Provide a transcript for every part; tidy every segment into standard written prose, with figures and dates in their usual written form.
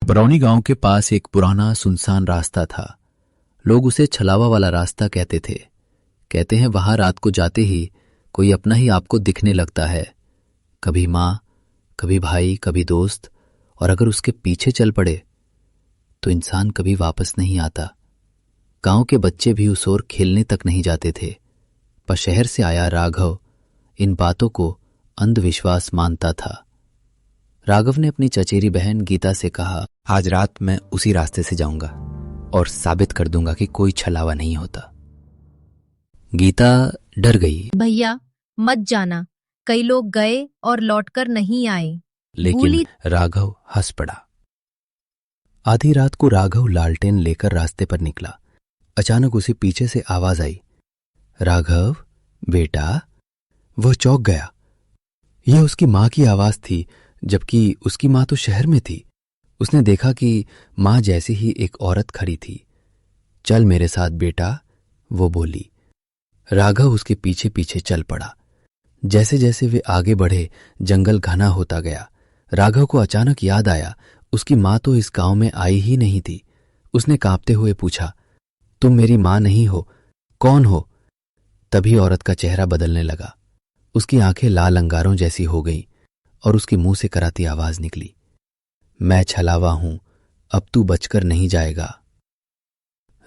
बरौनी गांव के पास एक पुराना सुनसान रास्ता था। लोग उसे छलावा वाला रास्ता कहते थे। कहते हैं वहां रात को जाते ही कोई अपना ही आपको दिखने लगता है, कभी माँ, कभी भाई, कभी दोस्त, और अगर उसके पीछे चल पड़े तो इंसान कभी वापस नहीं आता। गांव के बच्चे भी उस ओर खेलने तक नहीं जाते थे, पर शहर से आया राघव इन बातों को अंधविश्वास मानता था। राघव ने अपनी चचेरी बहन गीता से कहा, आज रात मैं उसी रास्ते से जाऊंगा और साबित कर दूंगा कि कोई छलावा नहीं होता। गीता डर गई। भैया मत जाना, कई लोग गए और लौटकर नहीं आए। लेकिन राघव हंस पड़ा। आधी रात को राघव लालटेन लेकर रास्ते पर निकला। अचानक उसे पीछे से आवाज आई, राघव बेटा। वह चौंक गया। यह उसकी मां की आवाज थी, जबकि उसकी मां तो शहर में थी। उसने देखा कि मां जैसी ही एक औरत खड़ी थी। चल मेरे साथ बेटा, वो बोली। राघव उसके पीछे पीछे चल पड़ा। जैसे जैसे वे आगे बढ़े जंगल घना होता गया। राघव को अचानक याद आया, उसकी मां तो इस गांव में आई ही नहीं थी। उसने कांपते हुए पूछा, तुम मेरी मां नहीं हो, कौन हो? तभी औरत का चेहरा बदलने लगा। उसकी आंखें लाल अंगारों जैसी हो गईं और उसके मुंह से कराती आवाज निकली, मैं छलावा हूं, अब तू बचकर नहीं जाएगा।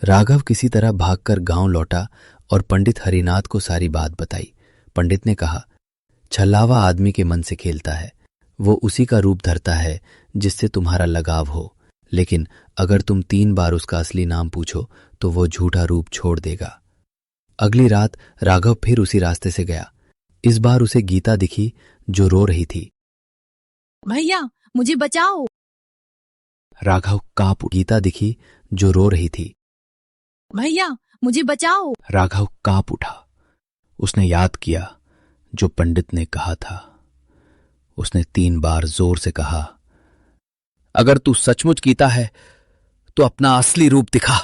राघव किसी तरह भागकर गांव लौटा और पंडित हरिनाथ को सारी बात बताई। पंडित ने कहा, छलावा आदमी के मन से खेलता है। वो उसी का रूप धरता है जिससे तुम्हारा लगाव हो, लेकिन अगर तुम 3 बार उसका असली नाम पूछो तो वो झूठा रूप छोड़ देगा। अगली रात राघव फिर उसी रास्ते से गया। इस बार उसे गीता दिखी जो रो रही थी। भैया मुझे बचाओ। राघव कांप उठा। गीता दिखी जो रो रही थी। भैया मुझे बचाओ। राघव कांप उठा। उसने याद किया जो पंडित ने कहा था। उसने 3 बार जोर से कहा, अगर तू सचमुच गीता है तो अपना असली रूप दिखा।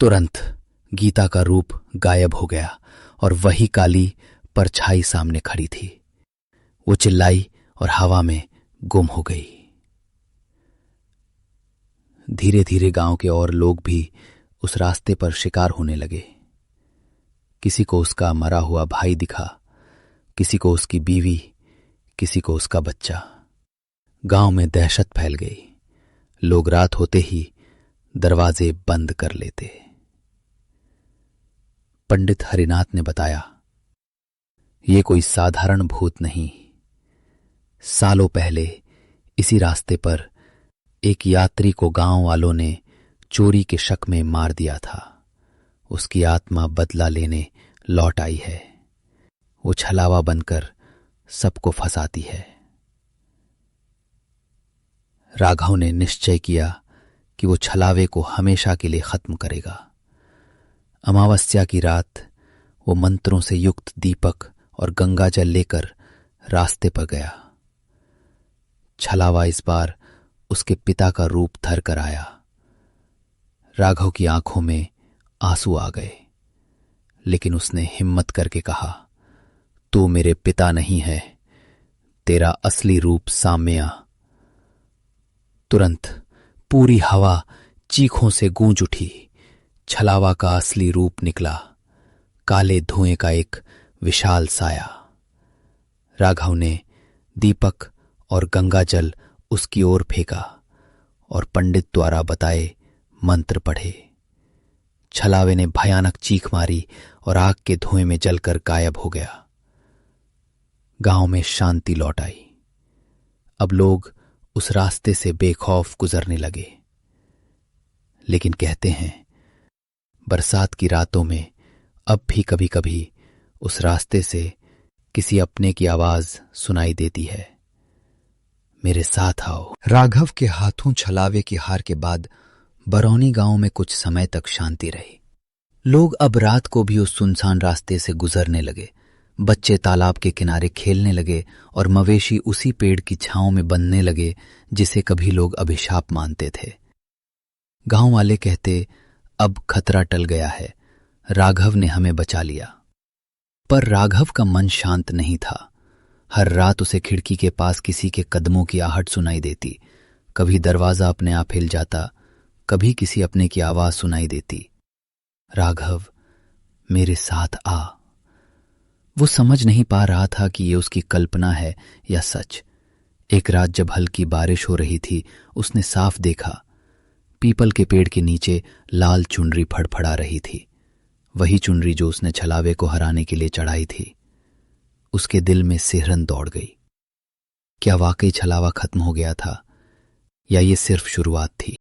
तुरंत गीता का रूप गायब हो गया और वही काली परछाई सामने खड़ी थी। वो चिल्लाई और हवा में गुम हो गई। धीरे धीरे गांव के और लोग भी उस रास्ते पर शिकार होने लगे। किसी को उसका मरा हुआ भाई दिखा, किसी को उसकी बीवी, किसी को उसका बच्चा। गांव में दहशत फैल गई। लोग रात होते ही दरवाजे बंद कर लेते। पंडित हरिनाथ ने बताया, ये कोई साधारण भूत नहीं। सालों पहले इसी रास्ते पर एक यात्री को गांव वालों ने चोरी के शक में मार दिया था। उसकी आत्मा बदला लेने लौट आई है। वो छलावा बनकर सबको फंसाती है। राघव ने निश्चय किया कि वो छलावे को हमेशा के लिए खत्म करेगा। अमावस्या की रात वो मंत्रों से युक्त दीपक और गंगाजल लेकर रास्ते पर गया। छलावा इस बार उसके पिता का रूप धर कर आया। राघव की आंखों में आंसू आ गए, लेकिन उसने हिम्मत करके कहा, तू मेरे पिता नहीं है, तेरा असली रूप सामने आ। तुरंत पूरी हवा चीखों से गूंज उठी। छलावा का असली रूप निकला, काले धुएं का एक विशाल साया। राघव ने दीपक और गंगाजल उसकी ओर फेंका और पंडित द्वारा बताए मंत्र पढ़े। छलावे ने भयानक चीख मारी और आग के धुएं में जलकर गायब हो गया। गांव में शांति लौट आई। अब लोग उस रास्ते से बेखौफ गुजरने लगे। लेकिन कहते हैं, बरसात की रातों में अब भी कभी कभी उस रास्ते से किसी अपने की आवाज सुनाई देती है, मेरे साथ आओ। राघव के हाथों छलावे की हार के बाद बरौनी गांव में कुछ समय तक शांति रही। लोग अब रात को भी उस सुनसान रास्ते से गुजरने लगे। बच्चे तालाब के किनारे खेलने लगे और मवेशी उसी पेड़ की छांव में बंधने लगे जिसे कभी लोग अभिशाप मानते थे। गांव वाले कहते, अब खतरा टल गया है, राघव ने हमें बचा लिया। पर राघव का मन शांत नहीं था। हर रात उसे खिड़की के पास किसी के कदमों की आहट सुनाई देती। कभी दरवाजा अपने आप हिल जाता, कभी किसी अपने की आवाज सुनाई देती, राघव मेरे साथ आ। वो समझ नहीं पा रहा था कि ये उसकी कल्पना है या सच। एक रात जब हल्की बारिश हो रही थी, उसने साफ देखा पीपल के पेड़ के नीचे लाल चुनरी फड़फड़ा रही थी, वही चुनरी जो उसने छलावे को हराने के लिए चढ़ाई थी। उसके दिल में सिहरन दौड़ गई। क्या वाकई छलावा खत्म हो गया था या ये सिर्फ शुरुआत थी?